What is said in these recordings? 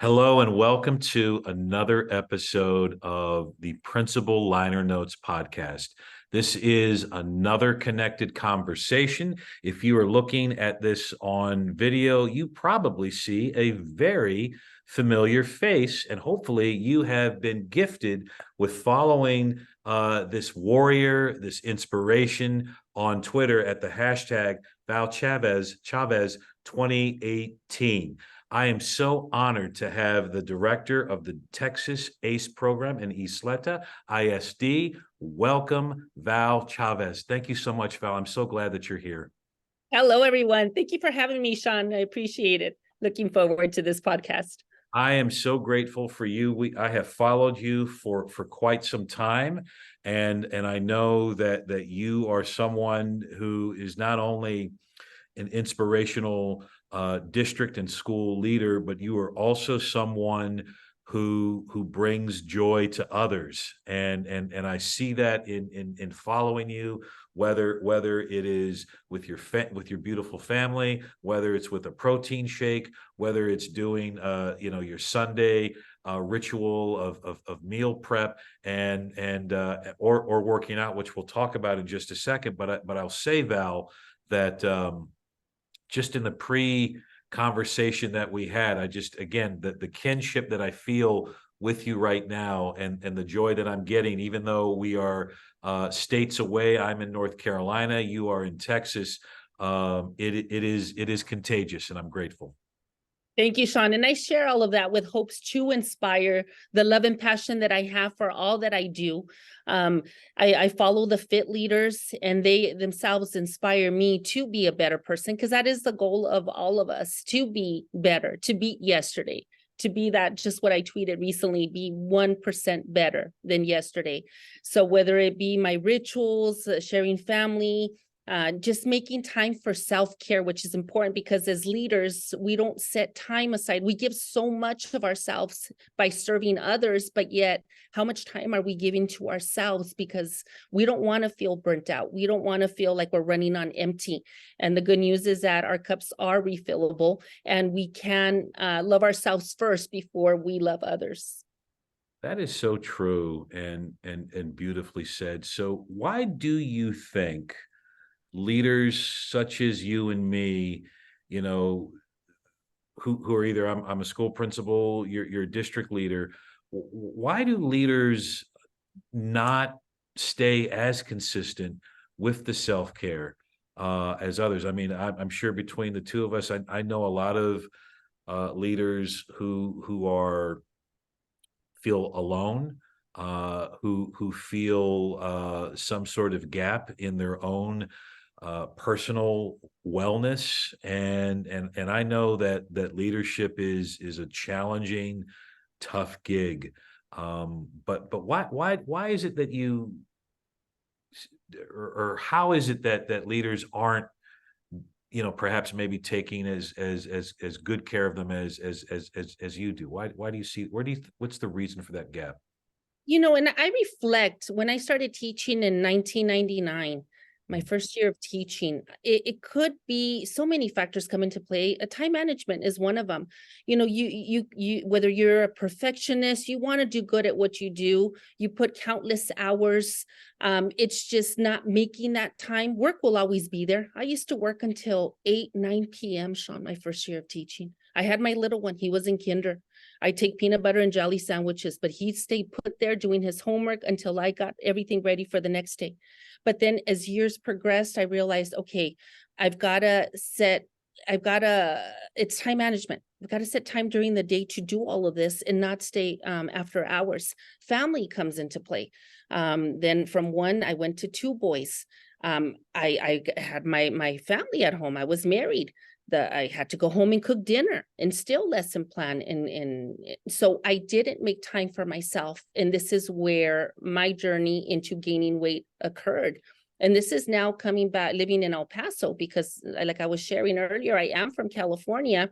Hello and welcome to another episode of the Principal Liner Notes podcast. This is another connected conversation. If you are looking at this on video, you probably see a very familiar face, and hopefully you have been gifted with following this warrior, this inspiration on Twitter at the hashtag Val Chavez 2018. I am so honored to have the director of the Texas ACE program in Ysleta ISD. Welcome, Val Chavez. Thank you so much, Val. I'm so glad that you're here. Hello, everyone. Thank you for having me, Sean. I appreciate it. Looking forward to this podcast. I am so grateful for you. I have followed you for quite some time, and I know that you are someone who is not only an inspirational district and school leader, but you are also someone who brings joy to others, and I see that in following you, whether it is with your beautiful family, whether it's with a protein shake, whether it's doing your Sunday ritual of meal prep or working out, which we'll talk about in just a second. But I'll say, Val, that just in the pre-conversation that we had, again, the kinship that I feel with you right now, and the joy that I'm getting, even though we are states away. I'm in North Carolina, you are in Texas. It is contagious, and I'm grateful. Thank you, Sean. And I share all of that with hopes to inspire the love and passion that I have for all that I do. I follow the fit leaders, and they themselves inspire me to be a better person, because that is the goal of all of us, to be better, to beat yesterday, to be that, just what I tweeted recently, be 1% better than yesterday. So whether it be my rituals, sharing family, just making time for self-care, which is important, because as leaders, we don't set time aside. We give so much of ourselves by serving others, but yet how much time are we giving to ourselves? Because we don't want to feel burnt out. We don't want to feel like we're running on empty. And the good news is that our cups are refillable, and we can love ourselves first before we love others. That is so true and beautifully said. So why do you think leaders such as you and me, who are either I'm a school principal, you're a district leader, why do leaders not stay as consistent with the self-care as others? I mean, I'm sure between the two of us, I know a lot of leaders who feel alone, who feel some sort of gap in their own personal wellness, and I know that leadership is a challenging, tough gig. But why is it that you, or how is it that leaders aren't, perhaps maybe taking as good care of them as you do? Why do you see, what's the reason for that gap? And I reflect when I started teaching in 1999, my first year of teaching, it could be so many factors come into play. Time management is one of them. You whether you're a perfectionist, you want to do good at what you do, you put countless hours. It's just not making that time. Work will always be there. I used to work until 9 p.m., Sean, my first year of teaching. I had my little one. He was in kinder. I take peanut butter and jelly sandwiches, but he stayed put there doing his homework until I got everything ready for the next day. But then as years progressed, I realized, okay, it's time management. I've got to set time during the day to do all of this and not stay after hours. Family comes into play. Then from one, I went to two boys. I had my family at home. I was married. I had to go home and cook dinner and still lesson plan. And so I didn't make time for myself. And this is where my journey into gaining weight occurred. And this is now coming back, living in El Paso, because like I was sharing earlier, I am from California.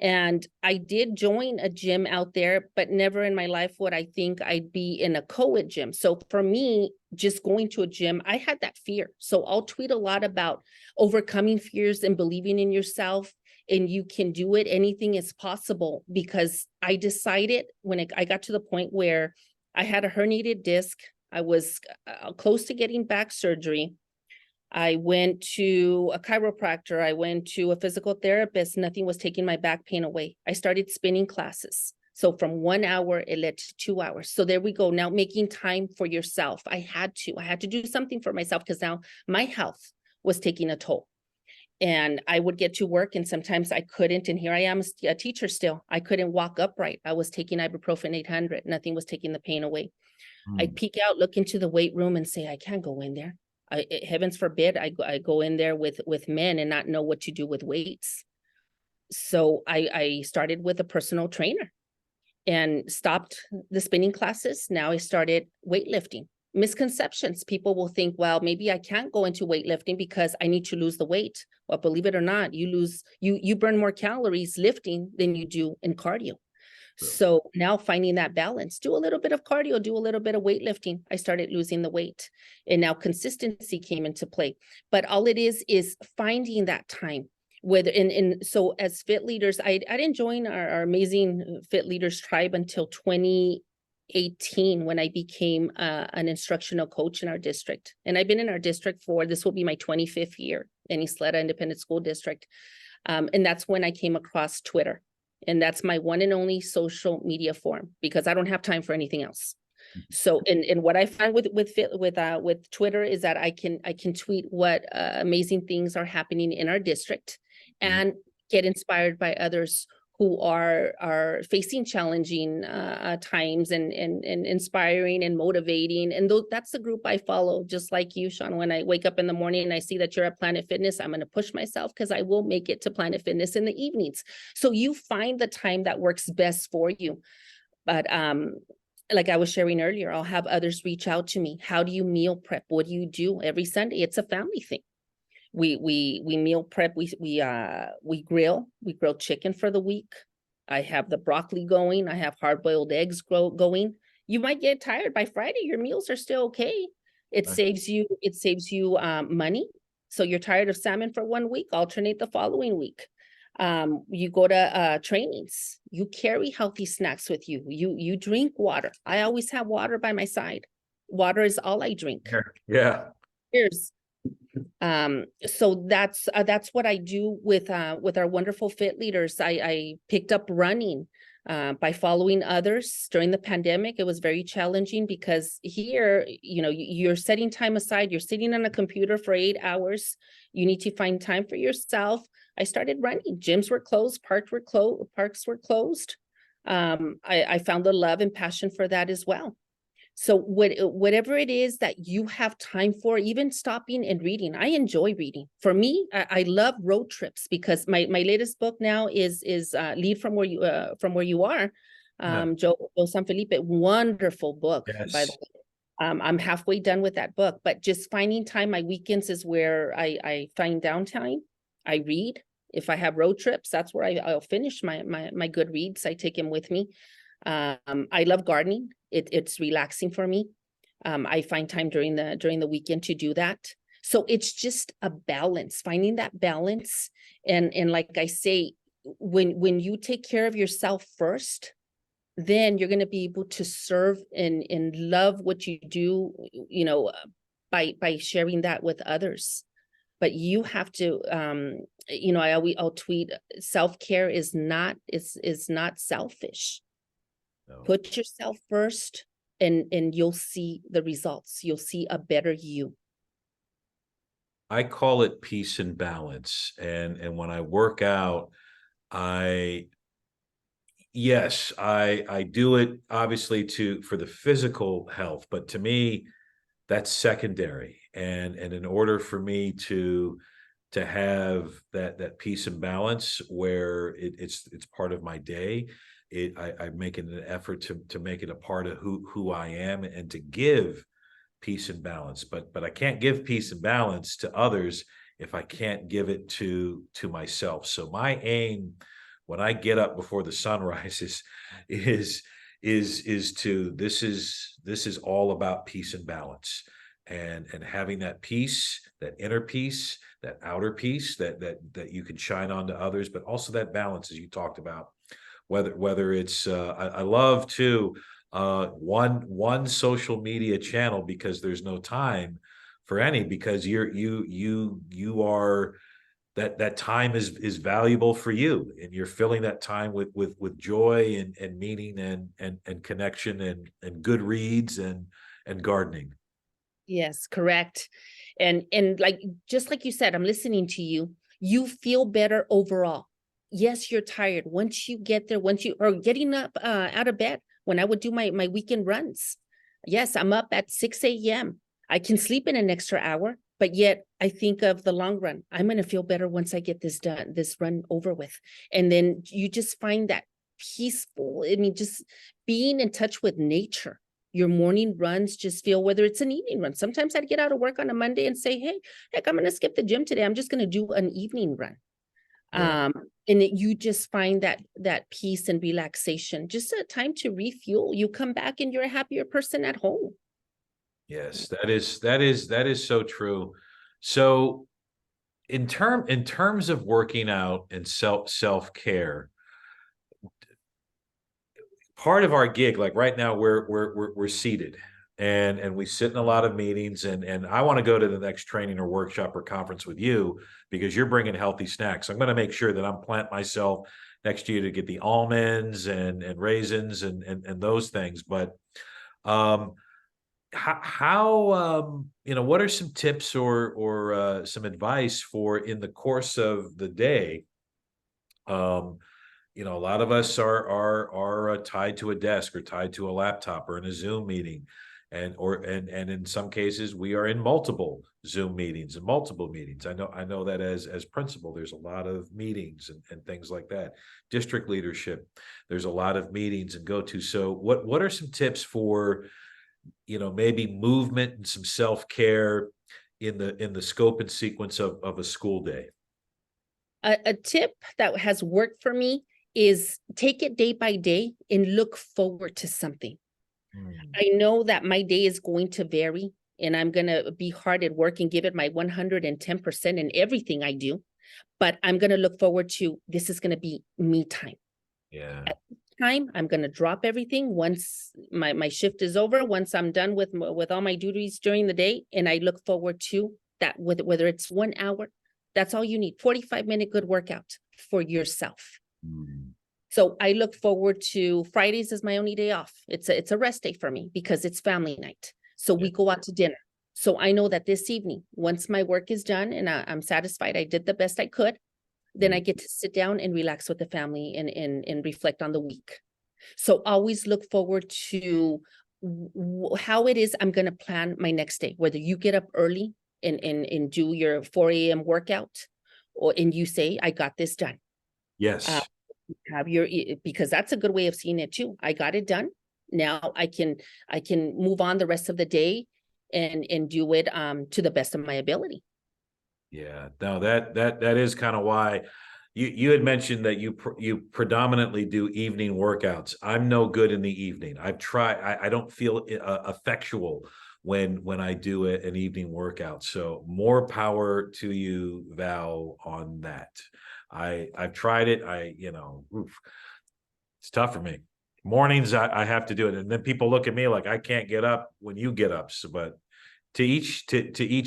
And I did join a gym out there, but never in my life would I think I'd be in a co-ed gym. So for me, just going to a gym, I had that fear. So I'll tweet a lot about overcoming fears and believing in yourself and you can do it. Anything is possible, because I decided when I got to the point where I had a herniated disc, I was close to getting back surgery. I went to a chiropractor. I went to a physical therapist. Nothing was taking my back pain away. I started spinning classes. So from 1 hour, it led to 2 hours. So there we go. Now making time for yourself. I had to do something for myself, because now my health was taking a toll. And I would get to work and sometimes I couldn't. And here I am, a teacher still. I couldn't walk upright. I was taking ibuprofen 800. Nothing was taking the pain away. I'd peek out, look into the weight room and say, I can't go in there. Heavens forbid, I go in there with men and not know what to do with weights. So I started with a personal trainer and stopped the spinning classes. Now I started weightlifting. Misconceptions. People will think, well, maybe I can't go into weightlifting because I need to lose the weight. Well, believe it or not, you burn more calories lifting than you do in cardio. So now finding that balance, do a little bit of cardio, do a little bit of weightlifting. I started losing the weight, and now consistency came into play. But all it is finding that time. Whether so as fit leaders, I didn't join our amazing fit leaders tribe until 2018, when I became an instructional coach in our district. And I've been in our district this will be my 25th year in Ysleta Independent School District. And that's when I came across Twitter. And that's my one and only social media form, because I don't have time for anything else. So, and what I find with Twitter is that I can tweet what amazing things are happening in our district, and get inspired by others who are facing challenging times, and inspiring and motivating. And that's the group I follow, just like you, Sean. When I wake up in the morning and I see that you're at Planet Fitness, I'm going to push myself, because I will make it to Planet Fitness in the evenings. So you find the time that works best for you. But like I was sharing earlier, I'll have others reach out to me. How do you meal prep? What do you do every Sunday? It's a family thing. We meal prep. We grill chicken for the week. I have the broccoli going. I have hard-boiled eggs going. You might get tired by Friday. Your meals are still okay. It saves you money. So you're tired of salmon for 1 week, alternate the following week. You go to trainings. You carry healthy snacks with you. You drink water. I always have water by my side. Water is all I drink. Yeah. Cheers. So that's what I do with our wonderful fit leaders. I picked up running by following others during the pandemic. It was very challenging, because here, you're setting time aside. You're sitting on a computer for 8 hours. You need to find time for yourself. I started running. Gyms were closed. Parks were closed. I found the love and passion for that as well. So whatever it is that you have time for, even stopping and reading. I enjoy reading. For me, I love road trips, because my latest book now is Lead from Where You Are. Joe San Felipe, wonderful book, by the way. I'm halfway done with that book, but just finding time. My weekends is where I find downtime. I read. If I have road trips, that's where I'll finish my good reads. I take them with me. I love gardening. It's relaxing for me. I find time during the weekend to do that. So it's just a balance, finding that balance. And like I say, when you take care of yourself first, then you're going to be able to serve and love what you do, by sharing that with others. But you have to, I'll tweet, self-care is not selfish. No. Put yourself first, and you'll see the results. You'll see a better you. I call it peace and balance. And when I work out, I do it obviously for the physical health, but to me, that's secondary. And in order for me to have that peace and balance, where it's part of my day, I make it an effort to make it a part of who I am, and to give peace and balance. But I can't give peace and balance to others if I can't give it to myself. So my aim when I get up before the sun rises is all about peace and balance. and having that peace, that inner peace, that outer peace that you can shine on to others, but also that balance, as you talked about. Whether it's I love too one social media channel, because there's no time for any, because you are that time is valuable for you, and you're filling that time with joy and meaning and connection and good reads and gardening. Yes, correct. And like, just like you said, I'm listening to you. You feel better overall. Yes, you're tired. Once you get there, once you are getting up out of bed, when I would do my weekend runs. Yes, I'm up at 6 a.m. I can sleep in an extra hour, but yet I think of the long run. I'm going to feel better once I get this done, this run over with. And then you just find that peaceful. I mean, just being in touch with nature. Your morning runs just feel, whether it's an evening run. Sometimes I'd get out of work on a Monday and say, hey, heck, I'm going to skip the gym today. I'm just going to do an evening run. Yeah. You just find that peace and relaxation, just a time to refuel. You come back and you're a happier person at home. Yes, that is so true. So in terms of working out and self-care, part of our gig, like right now, we're seated and we sit in a lot of meetings, and I want to go to the next training or workshop or conference with you because you're bringing healthy snacks. I'm going to make sure that I'm plant myself next to you to get the almonds and raisins and those things. But um, how what are some tips or some advice for in the course of the day? Um, a lot of us are tied to a desk or tied to a laptop or in a Zoom meeting, and in some cases we are in multiple Zoom meetings and multiple meetings. I know that as principal, there's a lot of meetings and things like that. District leadership, there's a lot of meetings and go to. So what are some tips for maybe movement and some self-care in the scope and sequence of a school day? A tip that has worked for me is take it day by day and look forward to something. Mm. I know that my day is going to vary and I'm going to be hard at work and give it my 110% in everything I do. But I'm going to look forward to, this is going to be me time. Yeah. At this time, I'm going to drop everything once my shift is over, once I'm done with all my duties during the day. And I look forward to that, whether it's 1 hour, that's all you need, 45-minute good workout for yourself. Mm. So I look forward to Fridays as my only day off. It's a rest day for me because it's family night. So Yeah. we go out to dinner. So I know that this evening, once my work is done and I'm satisfied, I did the best I could, then I get to sit down and relax with the family and reflect on the week. So always look forward to how it is I'm going to plan my next day, whether you get up early and do your 4 a.m. workout, and you say, I got this done. Yes. Have your, because that's a good way of seeing it too. I got it done. Now I can move on the rest of the day and do it to the best of my ability. Yeah. No, that is kind of why you had mentioned that you predominantly do evening workouts. I'm no good in the evening. I've tried. I don't feel effectual when I do an evening workout. So more power to you, Val, on that. I've tried it. It's tough for me. Mornings I have to do it, and then people look at me like I can't get up when you get up. So, but to each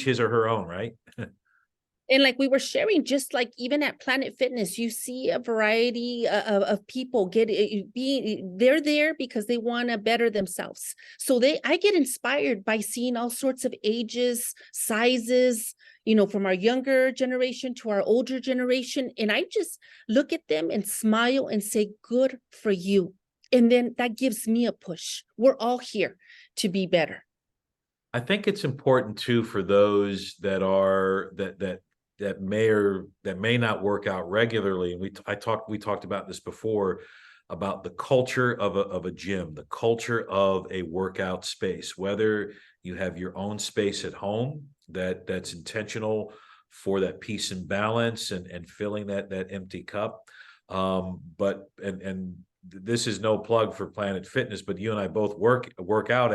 his or her own, right? And like we were sharing, just like even at Planet Fitness, you see a variety of people they're there because they want to better themselves. So I get inspired by seeing all sorts of ages, sizes, from our younger generation to our older generation. And I just look at them and smile and say, good for you. And then that gives me a push. We're all here to be better. I think it's important too for those that may not work out regularly. And we talked about this before, about the culture of a gym, the culture of a workout space, whether you have your own space at home that's intentional for that peace and balance and filling that empty cup. But this is no plug for Planet Fitness, but you and I both work out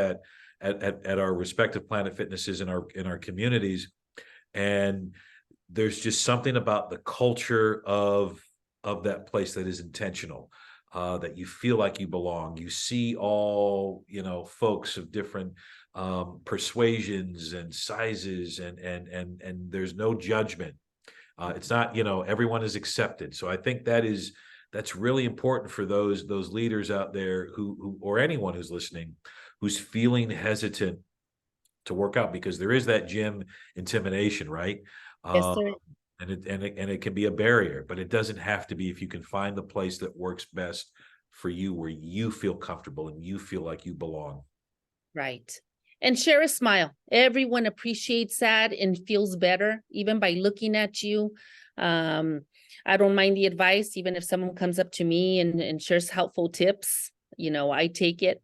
at our respective Planet Fitnesses in our communities, and there's just something about the culture of that place that is intentional, that you feel like you belong. You see all, folks of different persuasions and sizes, and there's no judgment. It's not, everyone is accepted. So I think that's really important for those leaders out there who or anyone who's listening, who's feeling hesitant to work out, because there is that gym intimidation, right? Yes, Uh, sir. and it can be a barrier, but it doesn't have to be if you can find the place that works best for you, where you feel comfortable and you feel like you belong. Right. And share a smile. Everyone appreciates that and feels better even by looking at you. I don't mind the advice, even if someone comes up to me and shares helpful tips, I take it.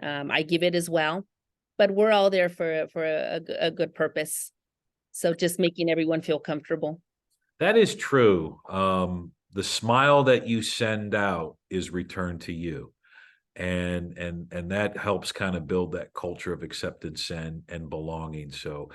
I give it as well. But we're all there for a good purpose. So just making everyone feel comfortable. That is true. The smile that you send out is returned to you. And that helps kind of build that culture of acceptance and belonging. So,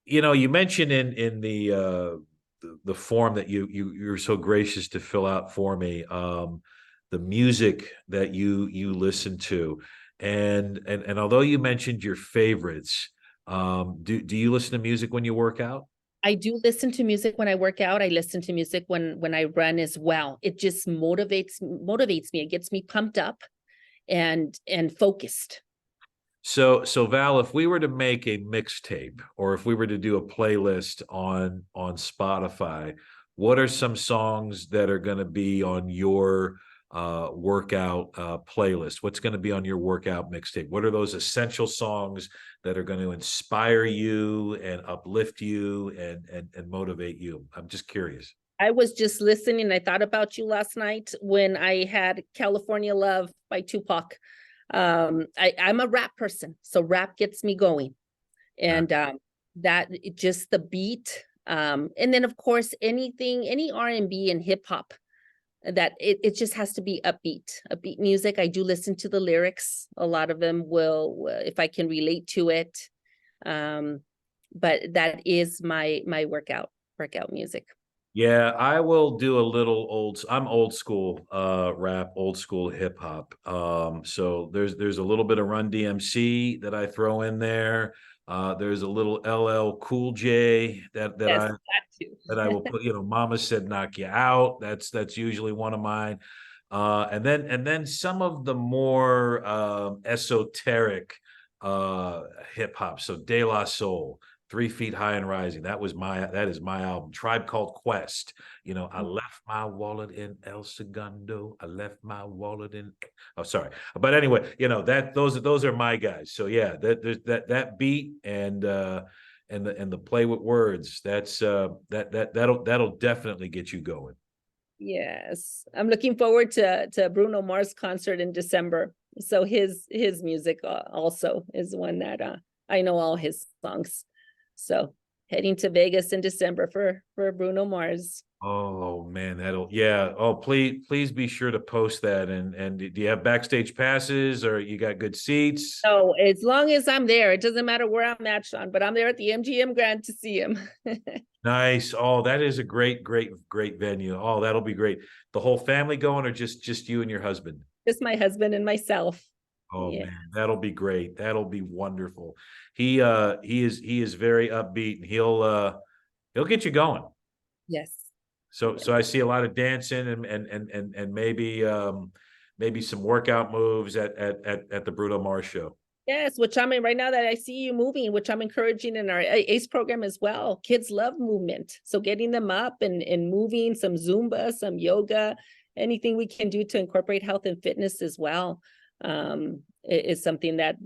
you mentioned in the form that you're so gracious to fill out for me, the music that you listen to, and although you mentioned your favorites, do you listen to music when you work out? I do listen to music when I work out. I listen to music when I run as well. It just motivates me. It gets me pumped up and focused. So Val, if we were to make a mixtape, or if we were to do a playlist on Spotify, what are some songs that are going to be on your workout playlist? What's going to be on your workout mixtape? What are those essential songs that are going to inspire you and uplift you and motivate you? I'm just curious. I was just listening. I thought about you last night when I had California Love by Tupac. I'm a rap person, so rap gets me going. And just the beat. And then of course, any R&B and hip hop, that it just has to be upbeat music. I do listen to the lyrics. A lot of them will, if I can relate to it. But that is my workout music. Yeah, I will do a little I'm old school rap, old school hip hop. So there's a little bit of Run DMC that I throw in there. There's a little LL Cool J Yes, that too. that I will put, Mama Said Knock You Out. That's usually one of mine. And then some of the more esoteric hip hop. So De La Soul, 3 Feet High and Rising. That is my album. Tribe Called Quest. I left my wallet in El Segundo. I left my wallet in. Oh, sorry. But anyway, those are my guys. So yeah, that beat and the play with words. That'll definitely get you going. Yes, I'm looking forward to Bruno Mars concert in December. So his music also is one that I know all his songs. So heading to Vegas in December for Bruno Mars. Oh man, yeah. Oh, please be sure to post that. And do you have backstage passes, or you got good seats? So as long as I'm there, it doesn't matter where I'm matched on, but I'm there at the MGM Grand to see him. Nice. Oh, that is a great venue. Oh, that'll be great. The whole family going, or just you and your husband? Just my husband and myself. Oh Yeah. man, that'll be great. That'll be wonderful. He is very upbeat, and he'll get you going. Yes. So I see a lot of dancing and maybe some workout moves at the Bruno Mars show. Yes, which I'm in right now that I see you moving, which I'm encouraging in our ACE program as well. Kids love movement. So getting them up and moving, some Zumba, some yoga, anything we can do to incorporate health and fitness as well, is something that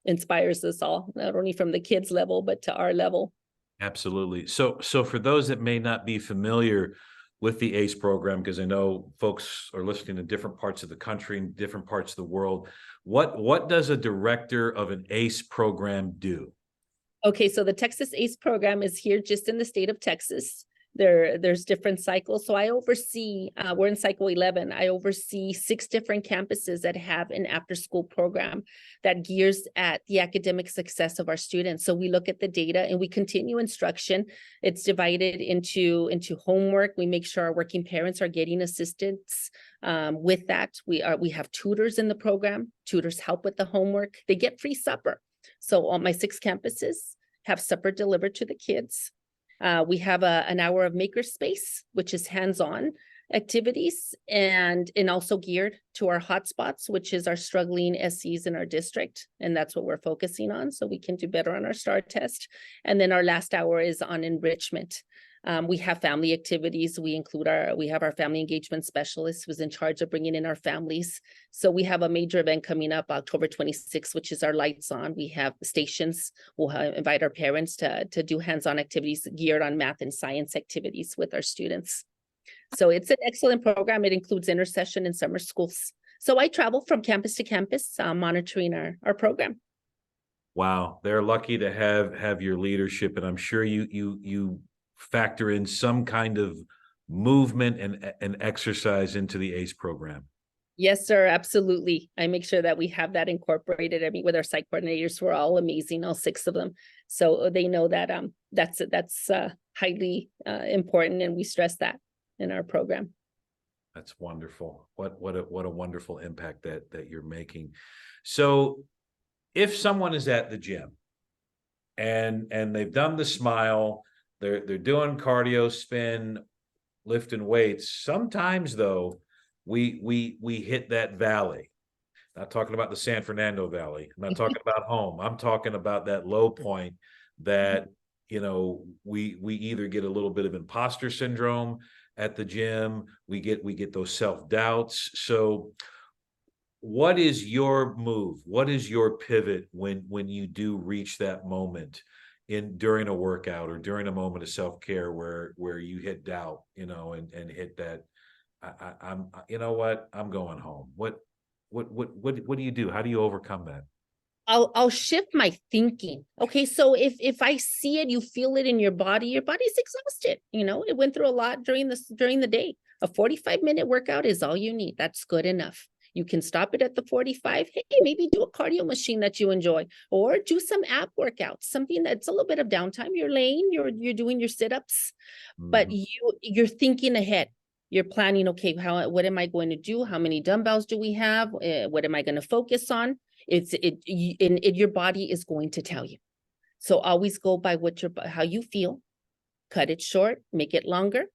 inspires us all, not only from the kids level, but to our level. Absolutely. So for those that may not be familiar with the ACE program, because I know folks are listening in different parts of the country and different parts of the world, what does a director of an ACE program do? Okay, so the Texas ACE program is here just in the state of Texas. there's different cycles. So I oversee, we're in cycle 11. I oversee 6 different campuses that have an after-school program that gears at the academic success of our students. So we look at the data and we continue instruction. It's divided into homework. We make sure our working parents are getting assistance with that. We have tutors in the program. Tutors help with the homework. They get free supper. So all my 6 campuses have supper delivered to the kids. We have an hour of makerspace, which is hands-on activities and also geared to our hotspots, which is our struggling SEs in our district. And that's what we're focusing on so we can do better on our STAR test. And then our last hour is on enrichment. We have family activities. We have our family engagement specialist who's in charge of bringing in our families. So we have a major event coming up October 26th, which is our Lights On. We have stations. We'll invite our parents to do hands-on activities geared on math and science activities with our students. So it's an excellent program. It includes intersession and summer schools. So I travel from campus to campus, monitoring our program. Wow, they're lucky to have your leadership, and I'm sure you factor in some kind of movement and exercise into the ACE program. Yes, sir. Absolutely. I make sure that we have that incorporated. I mean, with our site coordinators, we're all amazing, all 6 of them. So they know that that's highly important, and we stress that in our program. That's wonderful. What a wonderful impact that you're making. So if someone is at the gym and they've done the smile, they're doing cardio, spin, lifting weights. Sometimes though, we hit that valley. Not talking about the San Fernando Valley. I'm not talking about home. I'm talking about that low point that, you know, we either get a little bit of imposter syndrome at the gym. We get those self-doubts. So what is your move? What is your pivot when you do reach that moment during a workout or during a moment of self-care where you hit doubt, you know, and hit that I'm you know what, I'm going home. What do you do? How do you overcome that? I'll shift my thinking. Okay, so if I see it, you feel it in your body's exhausted. You know, it went through a lot during the day. A 45-minute workout is all you need. That's good enough. You can stop it at the 45. Hey, maybe do a cardio machine that you enjoy, or do some ab workouts, something that's a little bit of downtime. You're laying, you're doing your sit-ups, but you're thinking ahead. You're planning, okay, what am I going to do? How many dumbbells do we have? What am I going to focus on? Your body is going to tell you. So always go by how you feel. Cut it short, make it longer.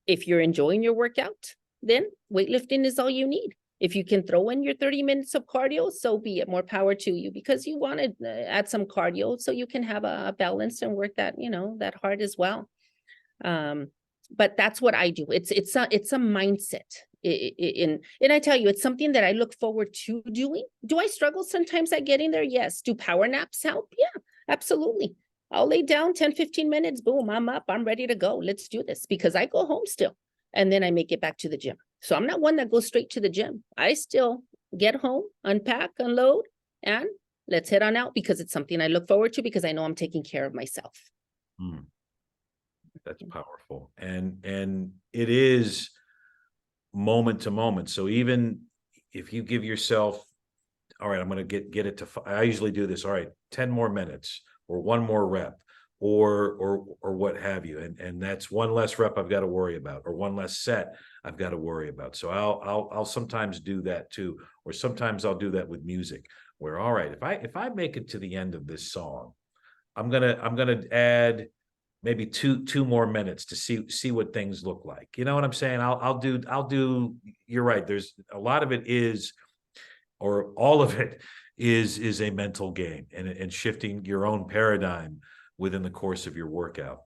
If you're enjoying your workout, then weightlifting is all you need. If you can throw in your 30 minutes of cardio, so be it. More power to you, because you want to add some cardio so you can have a balance and work that, you know, that hard as well. But that's what I do. It's a mindset. And I tell you, it's something that I look forward to doing. Do I struggle sometimes at getting there? Yes. Do power naps help? Yeah, absolutely. I'll lay down 10, 15 minutes. Boom, I'm up. I'm ready to go. Let's do this, because I go home still and then I make it back to the gym. So I'm not one that goes straight to the gym. I still get home, unpack, unload, and let's head on out, because it's something I look forward to, because I know I'm taking care of myself. That's powerful. And it is moment to moment. So even if you give yourself, all right, I'm going to get it to, I usually do this. All right, 10 more minutes or 1 more rep or what have you. And that's 1 less rep I've got to worry about, or 1 less set I've got to worry about. So I'll sometimes do that too. Or sometimes I'll do that with music, where, all right, if I make it to the end of this song, I'm going to add maybe two more minutes to see what things look like. You know what I'm saying? I'll do, you're right. There's a lot of it is, or all of it is a mental game and shifting your own paradigm within the course of your workout.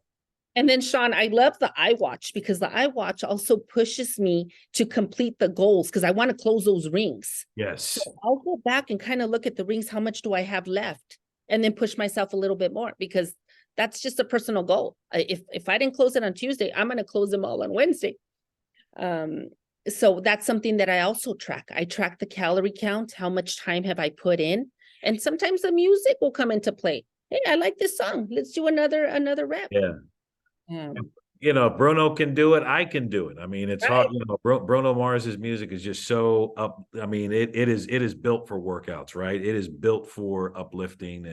And then, Sean, I love the iWatch, because the iWatch also pushes me to complete the goals, because I want to close those rings. Yes. So I'll go back and kind of look at the rings. How much do I have left? And then push myself a little bit more, because that's just a personal goal. If I didn't close it on Tuesday, I'm going to close them all on Wednesday. So that's something that I also track. I track the calorie count. How much time have I put in? And sometimes the music will come into play. Hey, I like this song. Let's do another rep. Yeah. if Bruno can do it, I can do it. I mean, it's hard. Right. Bruno Mars's music is just so up. I mean, it is built for workouts, right? It is built for uplifting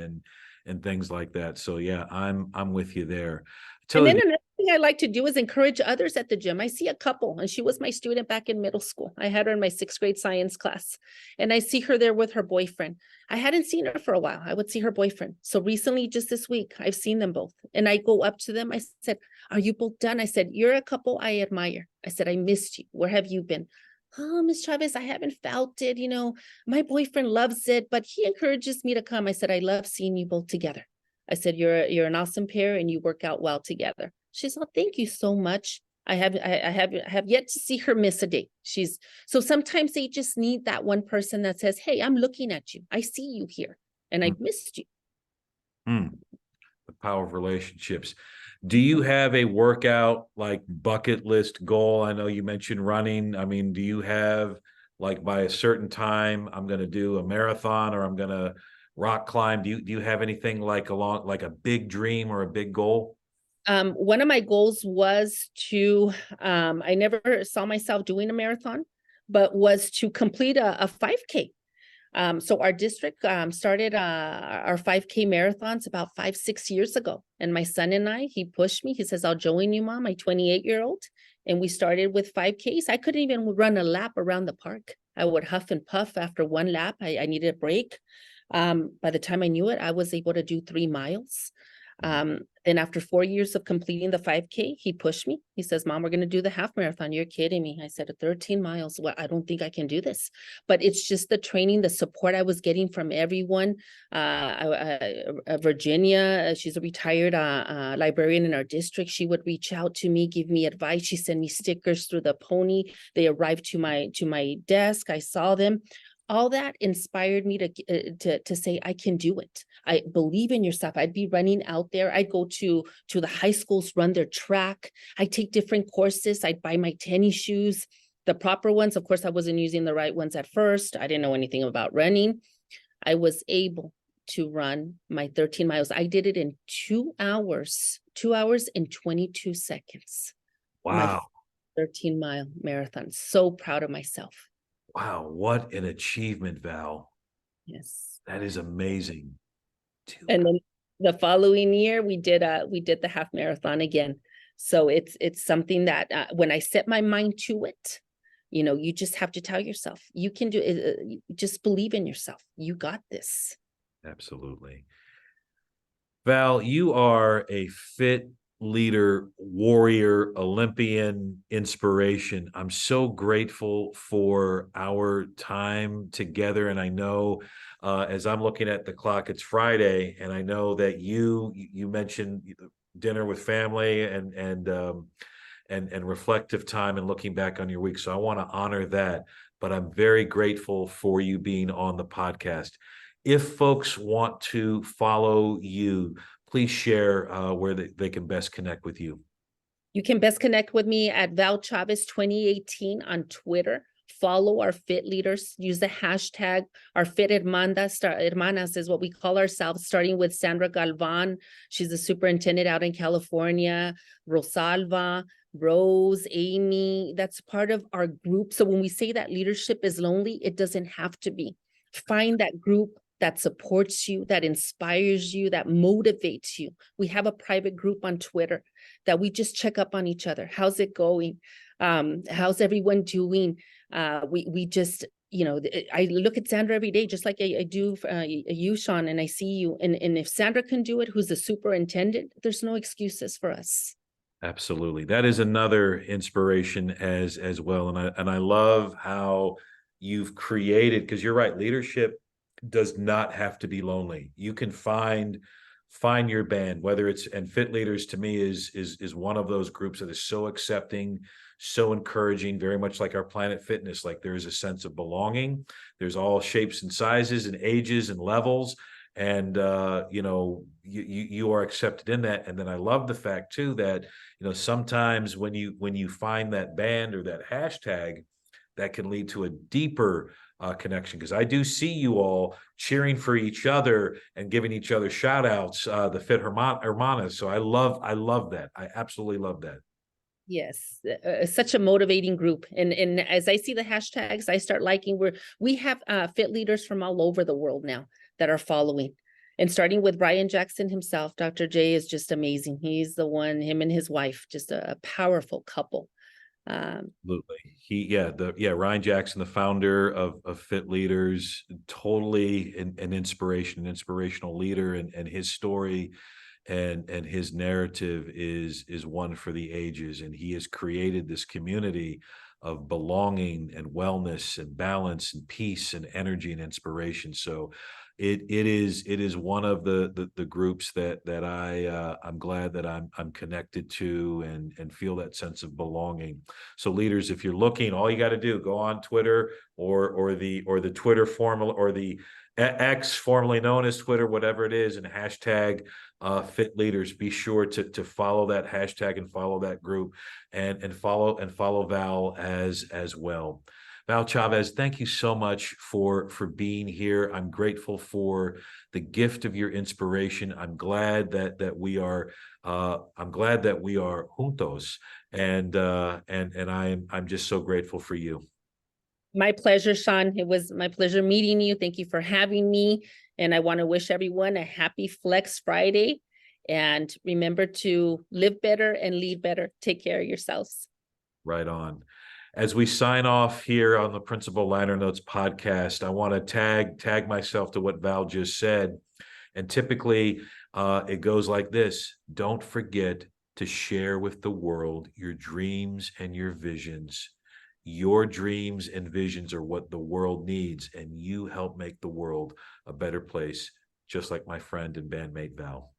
and things like that. So yeah, I'm with you there. And Tell then you, another thing I like to do is encourage others at the gym. I see a couple, and she was my student back in middle school. I had her in my 6th grade science class, and I see her there with her boyfriend. I hadn't seen her for a while. I would see her boyfriend. So recently, just this week, I've seen them both. And I go up to them. I said, "Are you both done?" I said, "You're a couple I admire." I said, "I missed you. Where have you been?" "Oh, Miss Chavez, I haven't felt it. My boyfriend loves it, but he encourages me to come." I said, "I love seeing you both together." I said, "You're an awesome pair and you work out well together." She said, "Oh, thank you so much." I have yet to see her miss a day. So sometimes they just need that one person that says, "Hey, I'm looking at you. I see you here and mm, I've missed you." mm, the power of relationships. Do you have a workout like bucket list goal? I know you mentioned running. I mean, do you have like by a certain time I'm going to do a marathon or I'm going to rock climb? Do you have anything like along like a big dream or a big goal? One of my goals was I never saw myself doing a marathon, but was to complete a 5K. So our district started our 5K marathons about 5, 6 years ago. And my son and he pushed me. He says, "I'll join you, Mom," my 28-year-old. And we started with 5Ks. I couldn't even run a lap around the park. I would huff and puff after one lap. I needed a break. By the time I knew it, I was able to do 3 miles. Then after 4 years of completing the 5K, he pushed me. He says, "Mom, we're going to do the half marathon. You're kidding me." I said, 13 miles. Well, I don't think I can do this. But it's just the training, the support I was getting from everyone. Virginia, she's a retired librarian in our district. She would reach out to me, give me advice. She sent me stickers through the pony. They arrived to my desk. I saw them. All that inspired me to say, "I can do it. I believe in yourself." I'd be running out there. I'd go to the high schools, run their track. I'd take different courses. I'd buy my tennis shoes, the proper ones. Of course, I wasn't using the right ones at first. I didn't know anything about running. I was able to run my 13 miles. I did it in 2 hours and 22 seconds. My Wow. 13-mile marathon. So proud of myself. Wow, what an achievement, Val. Yes. That is amazing. Two And then the following year we did the half marathon again. So it's something that when I set my mind to it, you just have to tell yourself you can do it. Just believe in yourself. You got this. Absolutely. Val, you are a fit leader, warrior, Olympian inspiration. I'm so grateful for our time together. And I know as I'm looking at the clock, it's Friday, and I know that you mentioned dinner with family and reflective time and looking back on your week. So I want to honor that. But I'm very grateful for you being on the podcast. If folks want to follow you, please share where they can best connect with you. You can best connect with me at Val Chavez 2018 on Twitter. Follow our fit leaders. Use the hashtag. Our fit hermanas is what we call ourselves, starting with Sandra Galvan. She's the superintendent out in California. Rosalva, Rose, Amy. That's part of our group. So when we say that leadership is lonely, it doesn't have to be. Find that group that supports you, that inspires you, that motivates you. We have a private group on Twitter that we just check up on each other. How's it going? How's everyone doing? We just, I look at Sandra every day, just like I do you, Sean, and I see you. And if Sandra can do it, who's the superintendent, there's no excuses for us. Absolutely. That is another inspiration as well. And I love how you've created, because you're right, leadership does not have to be lonely. You can find your band, whether it's, and Fit Leaders to me is one of those groups that is so accepting, so encouraging, very much like our Planet Fitness. Like there is a sense of belonging. There's all shapes and sizes and ages and levels. And you are accepted in that. And then I love the fact too that sometimes when you find that band or that hashtag, that can lead to a deeper connection, because I do see you all cheering for each other and giving each other shout outs, the Fit Hermanas. So I love that. I absolutely love that. Yes, such a motivating group. And as I see the hashtags, I start liking we have fit leaders from all over the world now that are following. And starting with Brian Jackson himself, Dr. J is just amazing. He's the one, him and his wife, just a powerful couple. Absolutely. Ryan Jackson, the founder of Fit Leaders, totally an inspiration, an inspirational leader, and his story and his narrative is one for the ages. And he has created this community of belonging and wellness and balance and peace and energy and inspiration. So it is one of the groups that I'm glad that I'm connected to and feel that sense of belonging. So leaders, if you're looking, all you got to do, go on Twitter or the Twitter formal or the X, formerly known as Twitter, whatever it is, and hashtag fit leaders. Be sure to follow that hashtag and follow that group and follow Val as well. Val Chavez, thank you so much for being here. I'm grateful for the gift of your inspiration. I'm glad that we are juntos, and I'm just so grateful for you. My pleasure, Sean. It was my pleasure meeting you. Thank you for having me. And I want to wish everyone a happy Flex Friday. And remember to live better and lead better. Take care of yourselves. Right on. As we sign off here on the Principal Liner Notes podcast, I want to tag myself to what Val just said. And typically it goes like this: don't forget to share with the world your dreams and your visions. Your dreams and visions are what the world needs, and you help make the world a better place, just like my friend and bandmate Val.